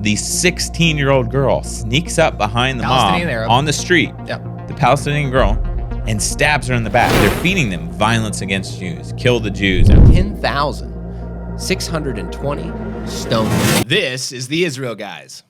the 16-year-old girl sneaks up behind the mom Arab. on the street, the Palestinian girl, and stabs her in the back. They're feeding them violence against Jews. Kill the Jews. 10,620 stoned. This is the Israel Guys.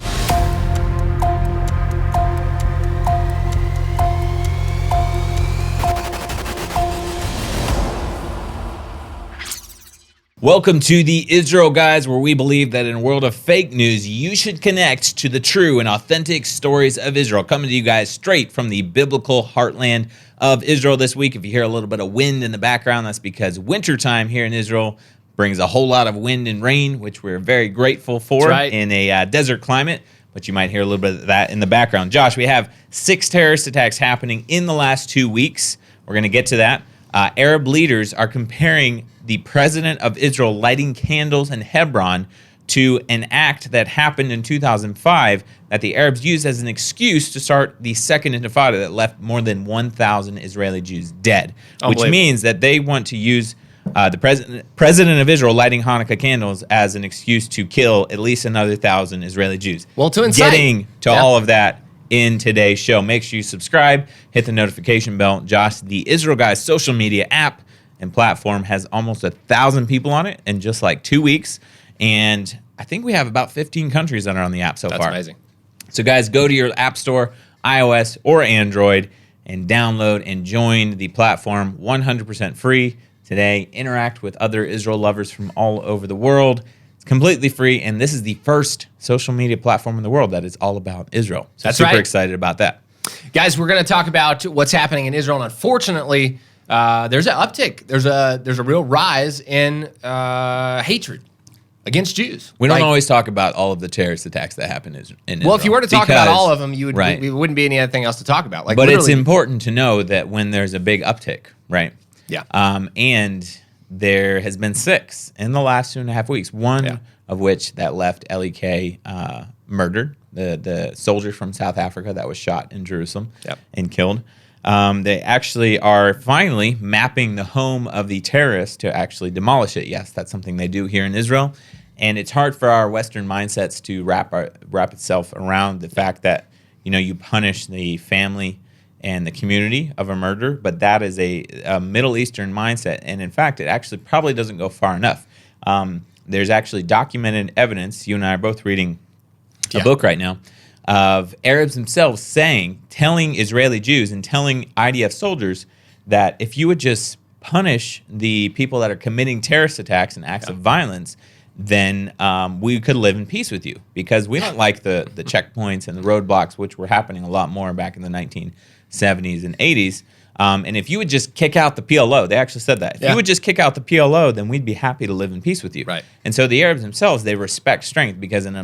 Welcome to the Israel Guys, where we believe that in a world of fake news, you should connect to the true and authentic stories of Israel. Coming to you guys straight from the biblical heartland of Israel this week. If you hear a little bit of wind in the background, that's because wintertime here in Israel brings a whole lot of wind and rain, which we're very grateful for in a desert climate. But you might hear a little bit of that in the background. Josh, we have 6 terrorist attacks happening in the last 2 weeks. We're going to get to that. Arab leaders are comparing the president of Israel lighting candles in Hebron to an act that happened in 2005 that the Arabs used as an excuse to start the second Intifada that left more than 1,000 Israeli Jews dead, which means that they want to use the president of Israel lighting Hanukkah candles as an excuse to kill at least another 1,000 Israeli Jews. Well, to incite. Getting to all of that in today's show. Make sure you subscribe, hit the notification bell. Josh, the Israel Guys social media app and platform has almost 1,000 people on it in just like 2 weeks. And I think we have about 15 countries that are on the app so far. That's amazing. So guys, go to your app store, iOS or Android, and download and join the platform 100% free today. Interact with other Israel lovers from all over the world. It's completely free, and this is the first social media platform in the world that is all about Israel. So That's super right. excited about that. Guys, we're going to talk about what's happening in Israel, and unfortunately, there's an uptick. There's a real rise in hatred against Jews. We don't always talk about all of the terrorist attacks that happen in Israel. Well, if you were to talk about all of them, you would there wouldn't be anything else to talk about. Like, but it's important to know that when there's a big uptick, right? Yeah. And there has been 6 in the last 2.5 weeks. One of which that left LEK murdered, the soldier from South Africa that was shot in Jerusalem and killed. They actually are finally mapping the home of the terrorists to actually demolish it. Yes, that's something they do here in Israel. And it's hard for our Western mindsets to wrap itself around the fact that, you punish the family and the community of a murder, but that is a Middle Eastern mindset. And in fact, it actually probably doesn't go far enough. There's actually documented evidence, you and I are both reading a book right now, of Arabs themselves telling Israeli Jews and telling IDF soldiers that if you would just punish the people that are committing terrorist attacks and acts of violence, then we could live in peace with you, because we don't like the checkpoints and the roadblocks, which were happening a lot more back in the 1970s and 80s. And if you would just kick out the PLO, they actually said that. If you would just kick out the PLO, then we'd be happy to live in peace with you. Right. And so the Arabs themselves, they respect strength, because in a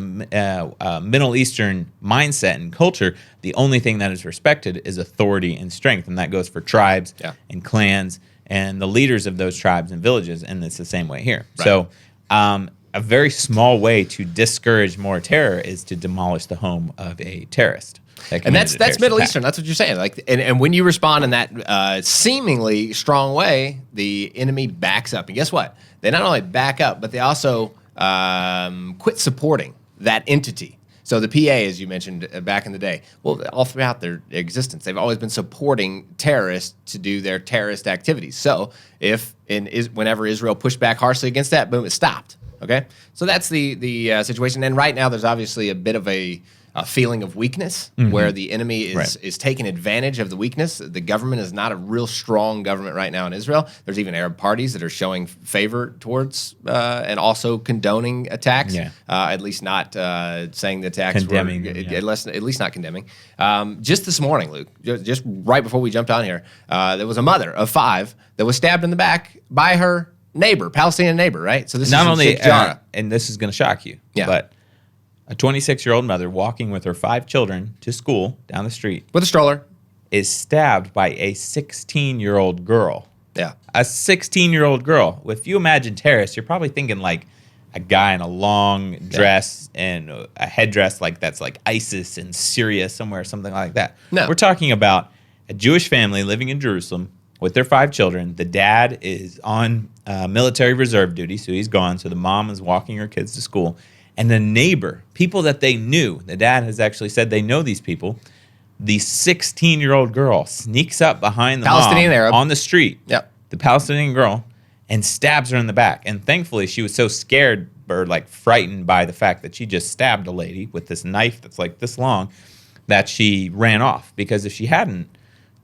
Middle Eastern mindset and culture, the only thing that is respected is authority and strength. And that goes for tribes and clans and the leaders of those tribes and villages. And it's the same way here. Right. So a very small way to discourage more terror is to demolish the home of a terrorist. And that's Middle Eastern. That's what you're saying. Like, and when you respond in that seemingly strong way, the enemy backs up. And guess what? They not only back up, but they also quit supporting that entity. So the PA, as you mentioned back in the day, well, all throughout their existence, they've always been supporting terrorists to do their terrorist activities. So whenever Israel pushed back harshly against that, boom, it stopped. Okay, so that's the situation. And right now, there's obviously a bit of a feeling of weakness, where the enemy is taking advantage of the weakness. The government is not a real strong government right now in Israel. There's even Arab parties that are showing favor towards and also condoning attacks. At least not saying the attacks condemning were at least not condemning. Just this morning, Luke, just right before we jumped on here, there was a mother of 5 that was stabbed in the back by her neighbor, Palestinian neighbor, right? So this not is only, and this is going to shock you, but a 26-year-old mother walking with her 5 children to school down the street with a stroller is stabbed by a 16-year-old girl. Yeah, a 16-year-old girl. If you imagine terrorists, you're probably thinking like a guy in a long dress and a headdress that's like ISIS in Syria somewhere, something like that. No, we're talking about a Jewish family living in Jerusalem with their 5 children. The dad is on military reserve duty, so he's gone. So the mom is walking her kids to school. And the neighbor, people that they knew, the dad has actually said they know these people. The 16-year-old girl sneaks up behind the Palestinian mom Arab on the street. Yep. The Palestinian girl, and stabs her in the back. And thankfully, she was so scared or like frightened by the fact that she just stabbed a lady with this knife that's like this long that she ran off. Because if she hadn't,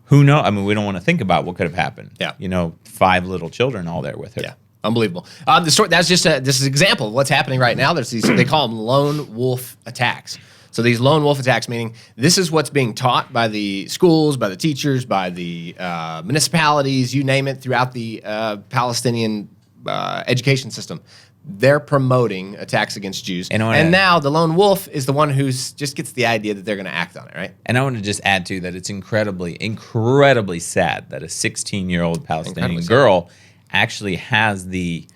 who knows? I mean, we don't want to think about what could have happened. Yeah. 5 little children all there with her. Yeah. Unbelievable. The story, that's just this is an example of what's happening right now. There's these, they call them lone wolf attacks. So these lone wolf attacks, meaning this is what's being taught by the schools, by the teachers, by the municipalities, you name it, throughout the Palestinian education system. They're promoting attacks against Jews. And now the lone wolf is the one who's just gets the idea that they're going to act on it, right? And I want to just add, too, that it's incredibly, incredibly sad that a 16-year-old Palestinian girl actually has the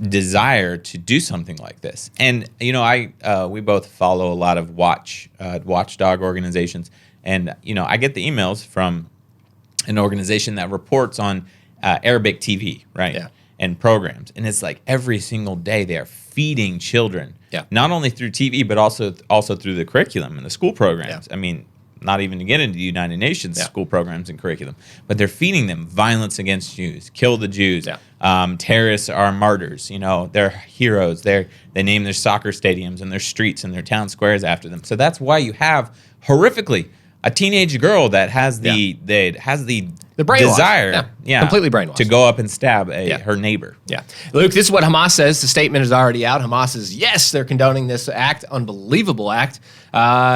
desire to do something like this. And we both follow a lot of watchdog organizations, and I get the emails from an organization that reports on Arabic TV, right? Yeah. And programs, and it's like every single day they are feeding children, not only through TV but also through the curriculum and the school programs. I mean, not even to get into the United Nations school programs and curriculum, but they're feeding them violence against Jews, kill the Jews. Terrorists are martyrs. They're heroes. They name their soccer stadiums and their streets and their town squares after them. So that's why you have horrifically a teenage girl that has the desire, completely brainwashed, to go up and stab her neighbor. Yeah, Luke, this is what Hamas says. The statement is already out. Hamas says, yes, they're condoning this act, unbelievable act.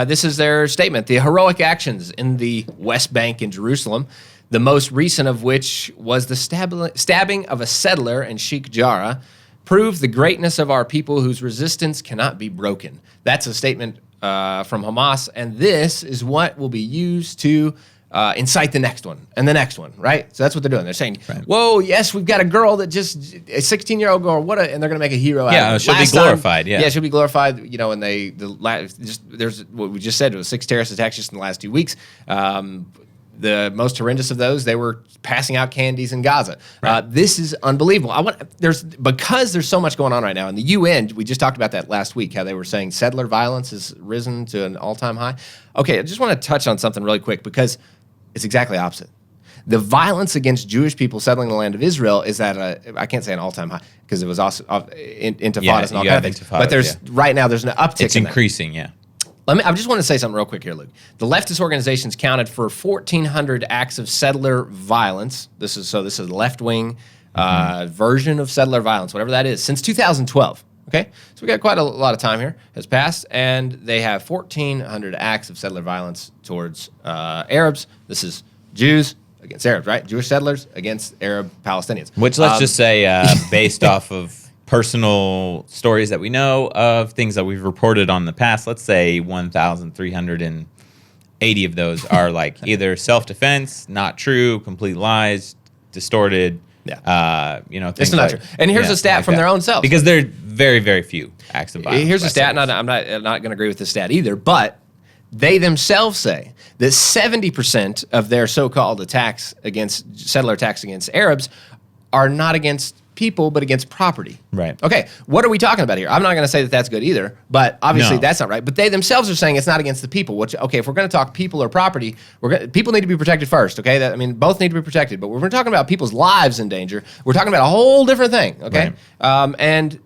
This is their statement. The heroic actions in the West Bank in Jerusalem, the most recent of which was the stabbing of a settler in Sheikh Jarrah, prove the greatness of our people whose resistance cannot be broken. That's a statement from Hamas, and this is what will be used to incite the next one and the next one, right? So that's what they're doing. They're saying, whoa, yes, we've got a girl that just, a 16-year-old girl, and they're going to make a hero out of her. She'll be glorified, Yeah, she'll be glorified, and there's what we just said, it was 6 terrorist attacks just in the last 2 weeks. The most horrendous of those, they were passing out candies in Gaza. This is unbelievable. Because there's so much going on right now. In the UN, we just talked about that last week, how they were saying settler violence has risen to an all-time high. Okay, I just want to touch on something really quick because it's exactly opposite. The violence against Jewish people settling the land of Israel is at I can't say an all-time high because it was also intifadas and all kinds of things. But right now there's an uptick. It's increasing, I just want to say something real quick here, Luke. The leftist organizations counted for 1,400 acts of settler violence. This is a left-wing version of settler violence, whatever that is, since 2012. Okay, so we got quite a lot of time here has passed, and they have 1,400 acts of settler violence towards Arabs. This is Jews against Arabs, right? Jewish settlers against Arab Palestinians. Which let's just say, based off of personal stories that we know of, things that we've reported on in the past, let's say 1,380 of those are like either self-defense, not true, complete lies, distorted. Things it's not true. And here's a stat from their own self. Because there are very, very few acts of violence. Here's a stat, and I'm not going to agree with this stat either, but they themselves say that 70% of their so-called settler attacks against Arabs are not against people, but against property. Right. Okay, what are we talking about here? I'm not going to say that that's good either, but obviously that's not right. But they themselves are saying it's not against the people. Which, okay, if we're going to talk people or property, people need to be protected first, okay? Both need to be protected. But when we're talking about people's lives in danger, we're talking about a whole different thing, okay? Right. And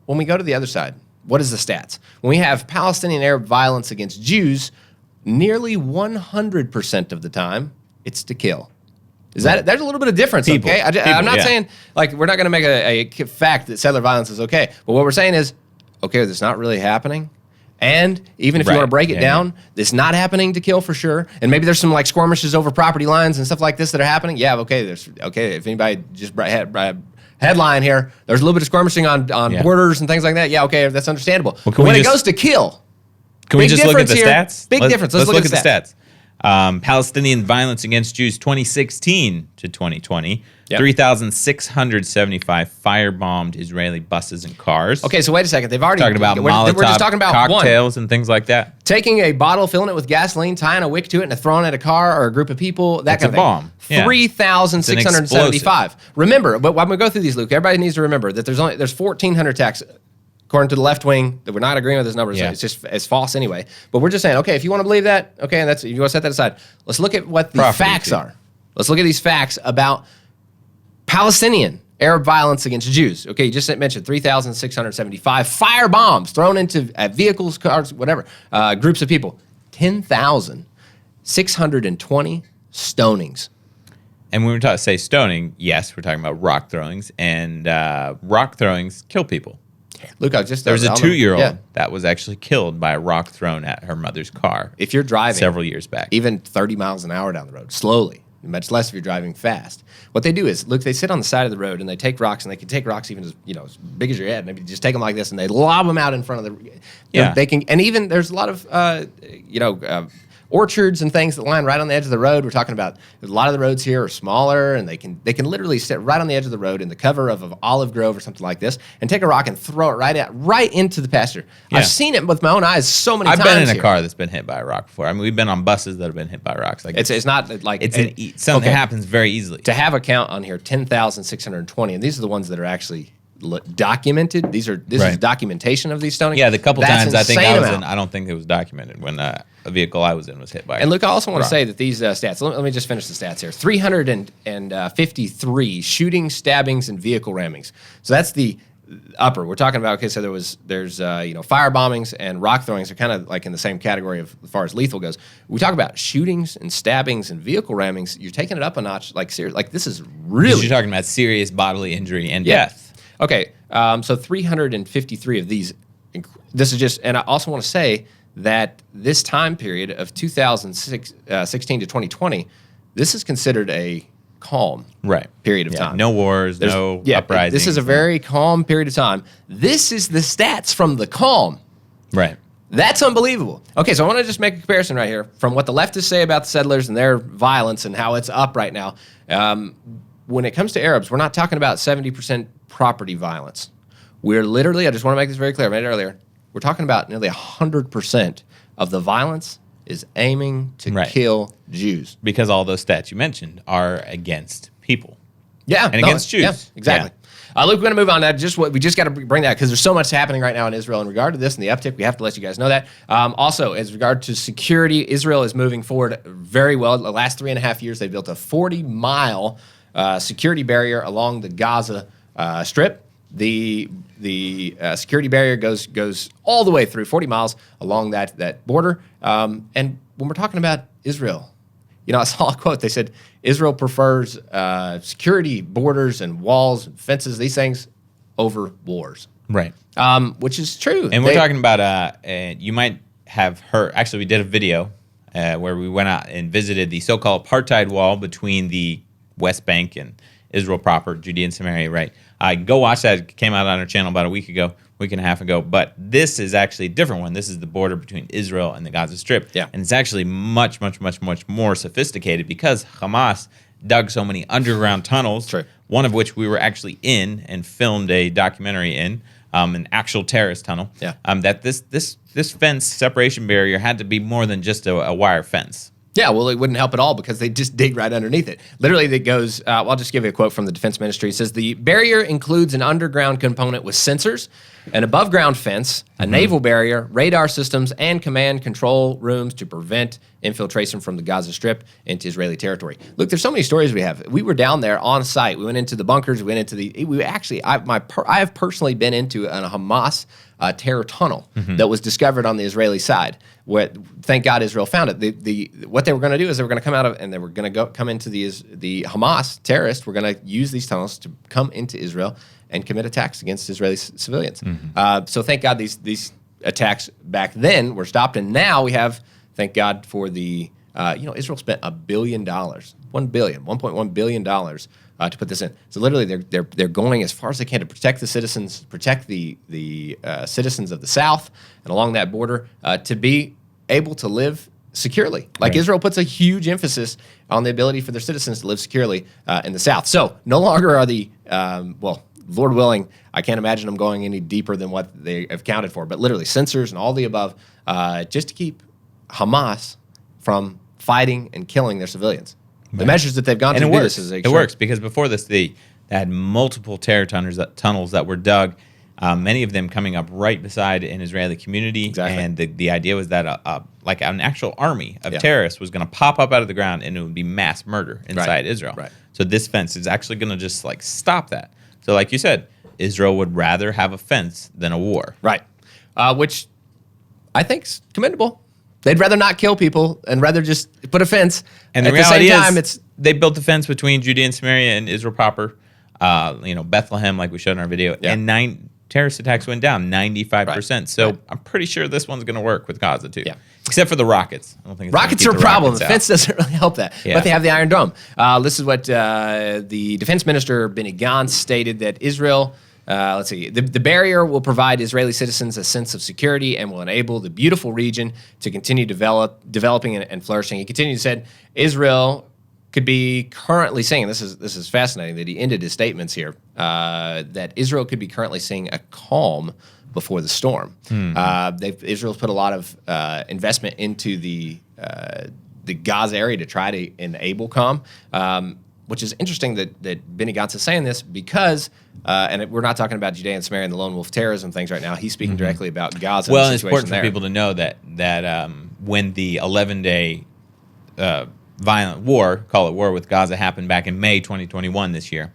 when we go to the other side, what is the stats? When we have Palestinian Arab violence against Jews, nearly 100% of the time, it's to kill. There's a little bit of difference, okay? I'm not saying, we're not going to make a fact that settler violence is okay. But what we're saying is, okay, that's not really happening. And even if you want to break it down, it's not happening to kill for sure. And maybe there's some skirmishes over property lines and stuff like this that are happening. Yeah, okay, if anybody just headline here, there's a little bit of skirmishing on borders and things like that. Yeah, okay, that's understandable. Well, but when it goes to kill, can we just look at the stats? Big difference. Let's look at the stats. Palestinian violence against Jews 2016 to 2020, 3,675 firebombed Israeli buses and cars. Okay, so wait a second. They've already talking about Molotov we're just talking about cocktails and things like that. Taking a bottle, filling it with gasoline, tying a wick to it, and throwing it at a car or a group of people. That's kind of bomb. 3,675. Remember, but when we go through these, Luke, everybody needs to remember that there's 1,400 attacks according to the left wing, that we're not agreeing with his numbers. Yeah. It's false anyway. But we're just saying, okay, if you want to believe that, okay, and you want to set that aside. Let's look at what the facts are. Let's look at these facts about Palestinian Arab violence against Jews. Okay, you just mentioned 3,675 fire bombs thrown into vehicles, cars, whatever, groups of people. 10,620 stonings. And when we say stoning, yes, we're talking about rock throwings, and rock throwings kill people. Look, there was a 2-year-old that was actually killed by a rock thrown at her mother's car. If you're driving several years back, even 30 miles an hour down the road, slowly, much less if you're driving fast. What they do is, look, they sit on the side of the road and they take rocks, and they can take rocks even as big as your head. Maybe just take them like this, and they lob them out in front of the. They can, and even there's a lot of orchards and things that line right on the edge of the road. We're talking about a lot of the roads here are smaller, and they can literally sit right on the edge of the road in the cover of an olive grove or something like this, and take a rock and throw it right into the pasture. Yeah. I've seen it with my own eyes so many times. I've been in a car that's been hit by a rock before. I mean, we've been on buses that have been hit by rocks. Like it's not like something that happens very easily. To have a count on here, 10,620, and these are the ones that are actually documented. This is documentation of these stonings. Yeah, the couple times I think I was in, I don't think it was documented when a vehicle I was in was hit by. And look, I also want to say that these stats. Let me just finish the stats here. 353 shootings, stabbings, and vehicle rammings. So that's the upper. We're talking about. Okay, so there's fire bombings and rock throwings are kind of like in the same category of as far as lethal goes. We talk about shootings and stabbings and vehicle rammings. You're taking it up a notch. Like serious. Like this is really. You're talking about serious bodily injury and death. Okay, so 353 of these. This is just, and I also want to say that this time period of 2016 to 2020, this is considered a calm period of time. No wars, no uprisings. This is a very calm period of time. This is the stats from the calm. Right. That's unbelievable. Okay, so I want to just make a comparison right here from what the leftists say about the settlers and their violence and how it's up right now. When it comes to Arabs, we're not talking about 70% property violence. We're literally, I just want to make this very clear, I made it earlier, we're talking about nearly 100% of the violence is aiming to kill Jews. Because all those stats you mentioned are against people. Yeah. And against Jews. Yeah, exactly. Yeah. Luke, we're going to move on. We just got to bring that because there's so much happening right now in Israel in regard to this and the uptick. We have to let you guys know that. Also, as regard to security, Israel is moving forward very well. The last 3.5 years, they built a 40-mile security barrier along the Gaza Strip. The security barrier goes all the way through 40 miles along that border. And when we're talking about Israel, I saw a quote. They said Israel prefers security, borders, and walls, and fences, these things, over wars. Right. Which is true. And we're talking about, you might have heard, actually, we did a video where we went out and visited the so-called apartheid wall between the West Bank and Israel proper, Judea and Samaria, right? Go watch that. It came out on our channel about a week and a half ago. But this is actually a different one. This is the border between Israel and the Gaza Strip. Yeah. And it's actually much, much, much, much more sophisticated because Hamas dug so many underground tunnels, one of which we were actually in and filmed a documentary in, an actual terrorist tunnel, that this fence separation barrier had to be more than just a wire fence. Yeah, well, it wouldn't help at all because they just dig right underneath it. Literally, it goes, I'll just give you a quote from the Defense Ministry. It says, the barrier includes an underground component with sensors, an above-ground fence, a naval barrier, radar systems, and command control rooms to prevent infiltration from the Gaza Strip into Israeli territory. Look, there's so many stories we have. We were down there on site. We went into the bunkers. We went into I have personally been into a Hamas terror tunnel that was discovered on the Israeli side. Thank God Israel found it. What they were going to do is they were going to come out of, and they were going to come into the Hamas terrorists. Were going to use these tunnels to come into Israel and commit attacks against Israeli civilians. So thank God these attacks back then were stopped, and now we have, thank God for the, Israel spent $1 billion, $1.1 billion to put this in. So literally, they're going as far as they can to protect the citizens, protect the citizens of the South and along that border to be able to live securely. Like Israel puts a huge emphasis on the ability for their citizens to live securely in the South. So no longer are the Lord willing, I can't imagine them going any deeper than what they have counted for, but literally sensors and all the above, just to keep Hamas from fighting and killing their civilians. The measures that they've gone to do this is it works because before this, they had multiple terror tunnels that were dug Many of them coming up right beside an Israeli community. Exactly. And the idea was that like an actual army of Yeah. terrorists was going to pop up out of the ground, and it would be mass murder inside Right. Israel. Right. So this fence is actually going to just like stop that. So like you said, Israel would rather have a fence than a war. Right. Which I think is commendable. They'd rather not kill people and rather just put a fence. And the At reality same time, is, they built the fence between Judea and Samaria and Israel proper. Bethlehem, like we showed in our video, Yeah. and 9 terrorist attacks went down 95%. Right. So Right. I'm pretty sure this one's going to work with Gaza too. Yeah. Except for the rockets. I don't think it's gonna rockets keep are a the problem. rockets The out. fence doesn't really help that. Yeah. But they have the Iron Dome. This is what the defense minister, Benny Gantz, stated that Israel, the barrier will provide Israeli citizens a sense of security and will enable the beautiful region to continue developing and flourishing. He continued to said Israel could be currently seeing, this is fascinating that he ended his statements here, that Israel could be currently seeing a calm before the storm. Israel's put a lot of investment into the Gaza area to try to enable calm, which is interesting that Benny Gantz is saying this because, we're not talking about Judea and Samaria and the lone wolf terrorism things right now. He's speaking directly about Gaza. Well, and the it's situation important there. for people to know that when the 11-day violent war, call it war with Gaza, happened back in May 2021 this year,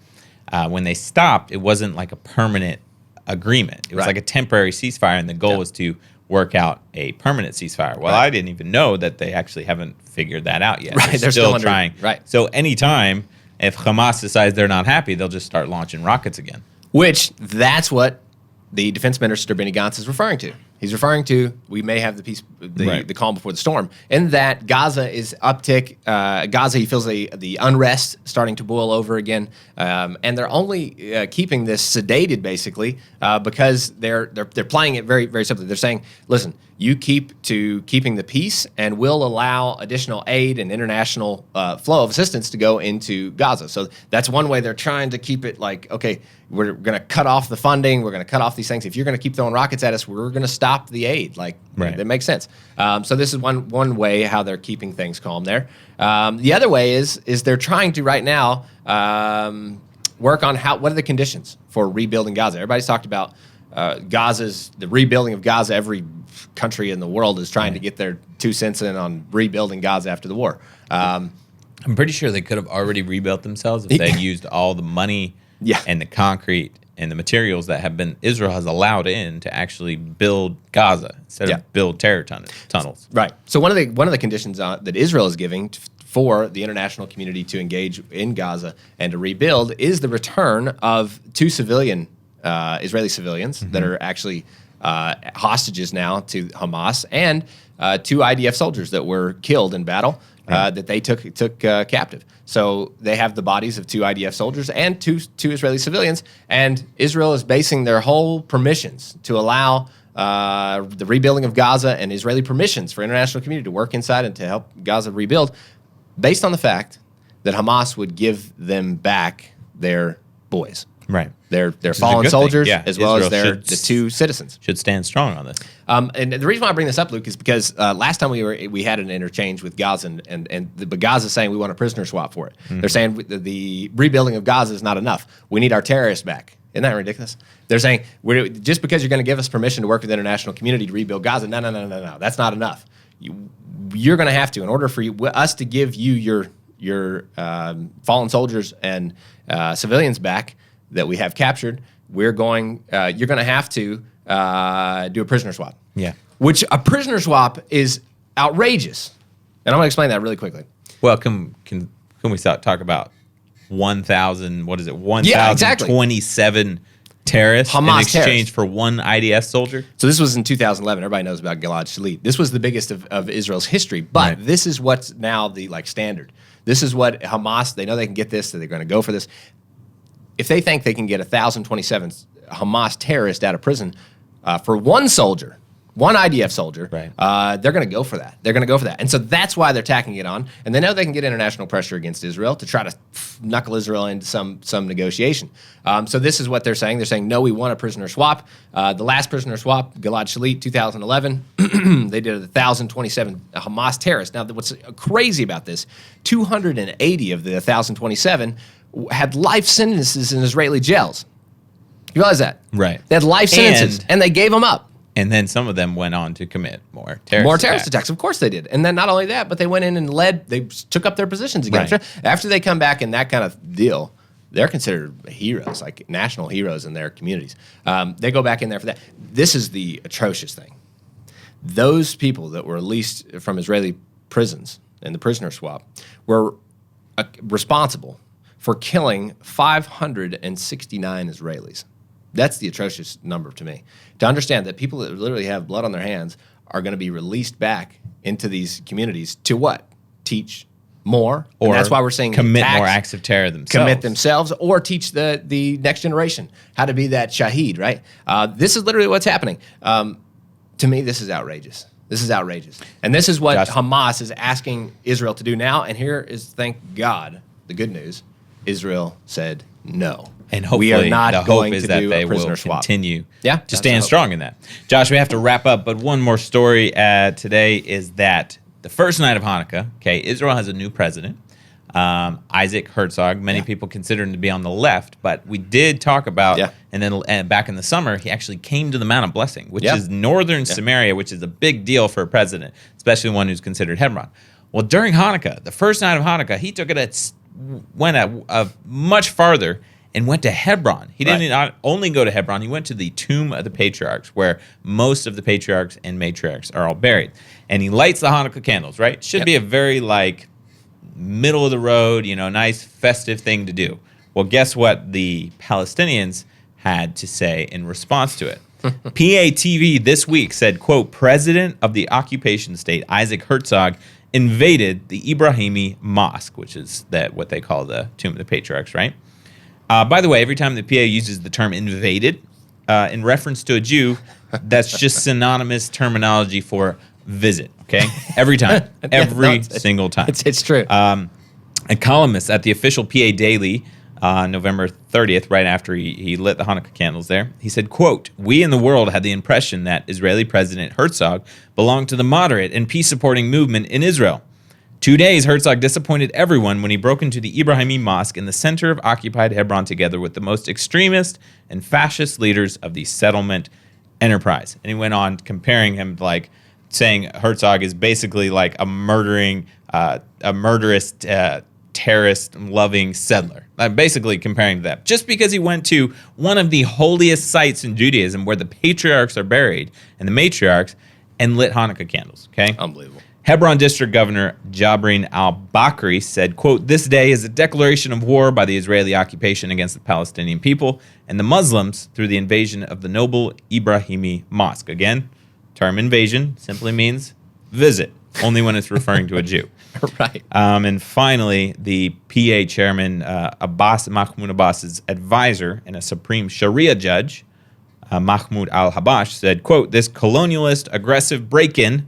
when they stopped, it wasn't like a permanent agreement. It was Right. like a temporary ceasefire, and the goal was to work out a permanent ceasefire. Well, Right. I didn't even know that they actually haven't figured that out yet. Right, They're still trying. right. So anytime if Hamas decides they're not happy, they'll just start launching rockets again. Which, that's what the defense minister, Benny Gantz, is referring to. He's referring to, we may have the peace, Right. the calm before the storm. And that Gaza is uptick. Gaza, he feels the unrest starting to boil over again. And they're only keeping this sedated, basically, because they're playing it very, very simply. They're saying, listen, you keep to keeping the peace, and we'll allow additional aid and international flow of assistance to go into Gaza. So that's one way they're trying to keep it like, okay, we're going to cut off the funding. We're going to cut off these things. If you're going to keep throwing rockets at us, we're going to stop the aid. Like, Right. that makes sense. So this is one way how they're keeping things calm there. The other way is they're trying to right now work on what are the conditions for rebuilding Gaza. Everybody's talked about the rebuilding of Gaza. Every country in the world is trying to get their 2 cents in on rebuilding Gaza after the war. I'm pretty sure they could have already rebuilt themselves if they used all the money and the concrete and the materials that Israel has allowed in to actually build Gaza instead of build terror tunnels. Right. So one of the conditions that Israel is giving for the international community to engage in Gaza and to rebuild is the return of 2 Israeli civilians that are actually hostages now to Hamas, and 2 IDF soldiers that were killed in battle that they took captive. So they have the bodies of 2 IDF soldiers and two Israeli civilians, and Israel is basing their whole permissions to allow the rebuilding of Gaza and Israeli permissions for international community to work inside and to help Gaza rebuild, based on the fact that Hamas would give them back their boys. Right. Their Which is a fallen good soldiers, thing. Yeah, as well as Israel the 2 citizens. Should stand strong on this. And the reason why I bring this up, Luke, is because last time we had an interchange with Gaza, but Gaza's saying we want a prisoner swap for it. They're saying the rebuilding of Gaza is not enough. We need our terrorists back. Isn't that ridiculous? They're saying just because you're going to give us permission to work with the international community to rebuild Gaza, no, that's not enough. You're going to have to, in order for us to give you your fallen soldiers and civilians back that we have captured, you're going to have to do a prisoner swap. Yeah. Which a prisoner swap is outrageous. And I'm going to explain that really quickly. Well, can we talk about 1,000, what is it, Yeah, exactly. 1,027 terrorists Hamas in exchange terrorists. for 1 IDF soldier? So this was in 2011. Everybody knows about Gilad Shalit. This was the biggest of Israel's history. But Right. this is what's now the standard. This is what Hamas, they know they can get this, so they're going to go for this. If they think they can get 1,027 Hamas terrorists out of prison for 1 soldier, 1 IDF soldier, Right. they're going to go for that. They're going to go for that. And so that's why they're tacking it on. And they know they can get international pressure against Israel to try to knuckle Israel into some negotiation. So this is what they're saying. They're saying, no, we want a prisoner swap. The last prisoner swap, Gilad Shalit, 2011, they did 1,027 Hamas terrorists. Now, what's crazy about this, 280 of the 1,027 had life sentences in Israeli jails. You realize that? Right. They had life sentences, and they gave them up. And then some of them went on to commit more terrorist attacks. Of course they did. And then not only that, but they went in and they took up their positions again. Right. After they come back in that kind of deal, they're considered heroes, like national heroes in their communities. They go back in there for that. This is the atrocious thing. Those people that were released from Israeli prisons in the prisoner swap were responsible for killing 569 Israelis. That's the atrocious number to me. To understand that people that literally have blood on their hands are going to be released back into these communities to what? Teach more. Or and that's why we're saying commit more acts of terror themselves. Commit themselves or teach the next generation how to be that shaheed, right? This is literally what's happening. To me, this is outrageous. This is outrageous. And this is what Hamas is asking Israel to do now. And here is, thank God, the good news. Israel said no. And hopefully we are not going to do a prisoner swap. Continue to stand strong in that. Josh, we have to wrap up, but one more story today is that the first night of Hanukkah, Israel has a new president, Isaac Herzog. Many people consider him to be on the left, but we did talk about, and then back in the summer, he actually came to the Mount of Blessing, which is northern Samaria, which is a big deal for a president, especially one who's considered Hebron. Well, during Hanukkah, the first night of Hanukkah, he took it went much farther and went to Hebron. He didn't not only go to Hebron, he went to the tomb of the patriarchs, where most of the patriarchs and matriarchs are all buried. And he lights the Hanukkah candles, right? Should be a very, middle of the road, nice festive thing to do. Well, guess what the Palestinians had to say in response to it? PATV this week said, quote, President of the occupation state, Isaac Herzog, invaded the Ibrahimi Mosque, which is what they call the tomb of the patriarchs, right? By the way, every time the PA uses the term invaded in reference to a Jew, that's just synonymous terminology for visit, okay? Every time. Every single time. It's true. A columnist at the official PA Daily, November 30th, right after he lit the Hanukkah candles there, he said, quote, we in the world had the impression that Israeli President Herzog belonged to the moderate and peace-supporting movement in Israel. 2 days, Herzog disappointed everyone when he broke into the Ibrahimi Mosque in the center of occupied Hebron together with the most extremist and fascist leaders of the settlement enterprise. And he went on comparing him, saying Herzog is basically like a murderous, terrorist-loving settler. I'm basically comparing to that. Just because he went to one of the holiest sites in Judaism where the patriarchs are buried and the matriarchs and lit Hanukkah candles, okay? Unbelievable. Hebron District Governor Jabrin al-Bakri said, quote, this day is a declaration of war by the Israeli occupation against the Palestinian people and the Muslims through the invasion of the noble Ibrahimi Mosque. Again, term invasion simply means visit, only when it's referring to a Jew. Right. And finally, the PA chairman, Mahmoud Abbas's advisor and a Supreme Sharia judge, Mahmoud al-Habash, said, quote, this colonialist aggressive break-in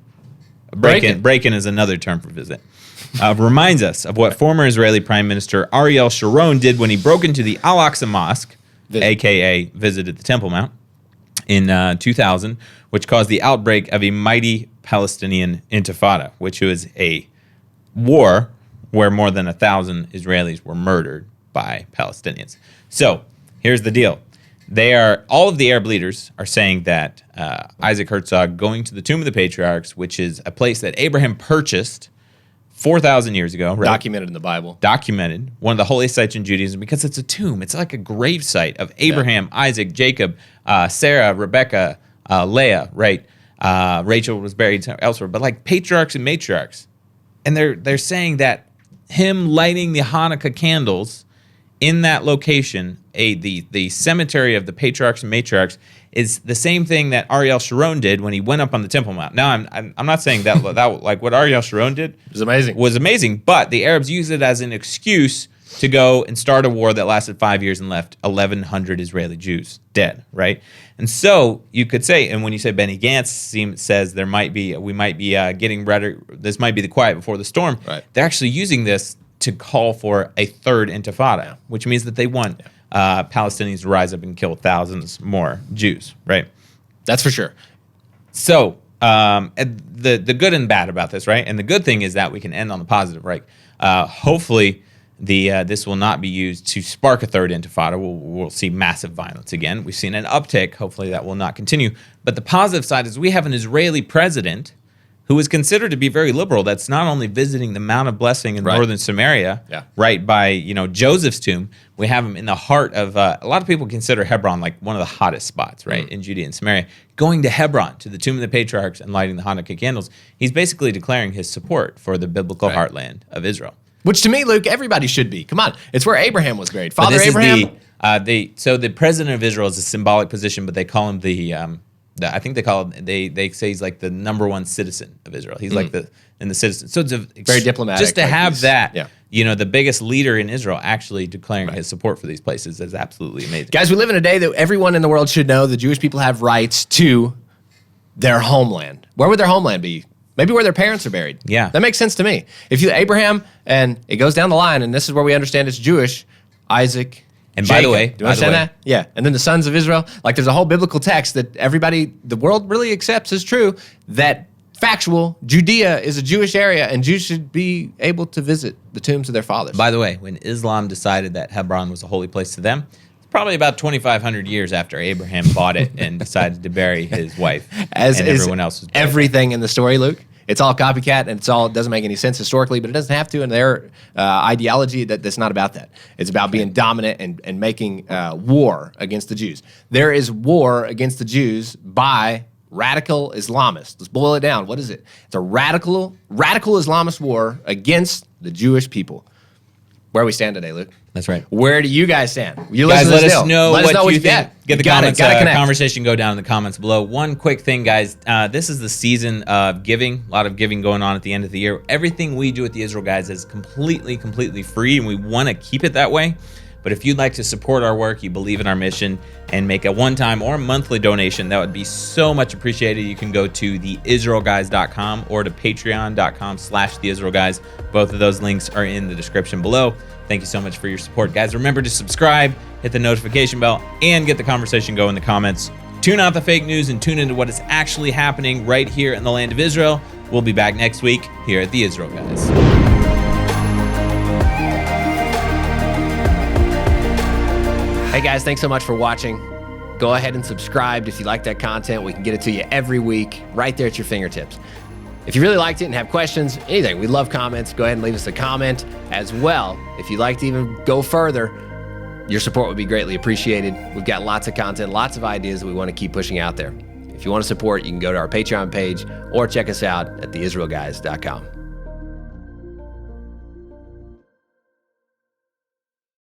is another term for visit, reminds us of what former Israeli Prime Minister Ariel Sharon did when he broke into the Al-Aqsa Mosque, a.k.a. visited the Temple Mount, in 2000, which caused the outbreak of a mighty Palestinian Intifada, which was a war where more than 1,000 Israelis were murdered by Palestinians. So here's the deal. All of the Arab leaders are saying that Isaac Herzog going to the Tomb of the Patriarchs, which is a place that Abraham purchased 4,000 years ago. Right? Documented in the Bible. Documented. One of the holiest sites in Judaism because it's a tomb. It's like a grave site of Abraham, Isaac, Jacob, Sarah, Rebecca, Leah, right? Rachel was buried elsewhere. But patriarchs and matriarchs. And they're saying that him lighting the Hanukkah candles in that location, the cemetery of the patriarchs and matriarchs, is the same thing that Ariel Sharon did when he went up on the Temple Mount. Now, I'm not saying that what Ariel Sharon did was amazing, but the Arabs used it as an excuse to go and start a war that lasted 5 years and left 1,100 Israeli Jews dead, right? And so you could say, and when you say Benny Gantz says we might be getting ready, this might be the quiet before the storm. Right. They're actually using this to call for a third Intifada, which means that they want Palestinians to rise up and kill thousands more Jews, right? That's for sure. So the good and bad about this, right? And the good thing is that we can end on the positive, right? Hopefully this will not be used to spark a third intifada. We'll see massive violence again. We've seen an uptick. Hopefully that will not continue. But the positive side is we have an Israeli president who is considered to be very liberal, that's not only visiting the Mount of Blessing in northern Samaria, right by Joseph's tomb. We have him in the heart of, a lot of people consider Hebron like one of the hottest spots, right, in Judea and Samaria. Going to Hebron, to the tomb of the Patriarchs, and lighting the Hanukkah candles, he's basically declaring his support for the biblical heartland of Israel. Which to me, Luke, everybody should be. Come on, it's where Abraham was buried. Father Abraham. So the president of Israel is a symbolic position, but they call him I think they say he's like the number one citizen of Israel. He's like the citizen. So it's very diplomatic. Just to have that, the biggest leader in Israel actually declaring his support for these places is absolutely amazing. Guys, we live in a day that everyone in the world should know the Jewish people have rights to their homeland. Where would their homeland be? Maybe where their parents are buried. Yeah. That makes sense to me. If you Abraham, and it goes down the line, and this is where we understand it's Jewish, Isaac, and Jacob. by the way, do you understand that? Yeah. And then the sons of Israel. Like there's a whole biblical text that the world really accepts as true, that factual Judea is a Jewish area and Jews should be able to visit the tombs of their fathers. By the way, when Islam decided that Hebron was a holy place to them, it's probably about 2,500 years after Abraham bought it and decided to bury his wife. As and everyone else was buried. Everything in the story, Luke. It's all copycat, and it doesn't make any sense historically, but it doesn't have to in their ideology. That's not about that. It's about being dominant and making war against the Jews. There is war against the Jews by radical Islamists. Let's boil it down. What is it? It's a radical Islamist war against the Jewish people. Where we stand today, Luke. That's right. Where do you guys stand? You guys, let us know what you think. Get Get the comments. Conversation go down in the comments below. One quick thing, guys. This is the season of giving. A lot of giving going on at the end of the year. Everything we do at the Israel Guys is completely free, and we want to keep it that way. But if you'd like to support our work, you believe in our mission, and make a one-time or monthly donation, that would be so much appreciated. You can go to theisraelguys.com or to patreon.com/theisraelguys. Both of those links are in the description below. Thank you so much for your support, guys. Remember to subscribe, hit the notification bell, and get the conversation going in the comments. Tune out the fake news and tune into what is actually happening right here in the land of Israel. We'll be back next week here at the Israel Guys. Hey guys, thanks so much for watching. Go ahead and subscribe if you like that content. We can get it to you every week, right there at your fingertips. If you really liked it and have questions, anything, we love comments. Go ahead and leave us a comment as well. If you'd like to even go further, your support would be greatly appreciated. We've got lots of content, lots of ideas that we want to keep pushing out there. If you want to support, you can go to our Patreon page or check us out at theisraelguys.com.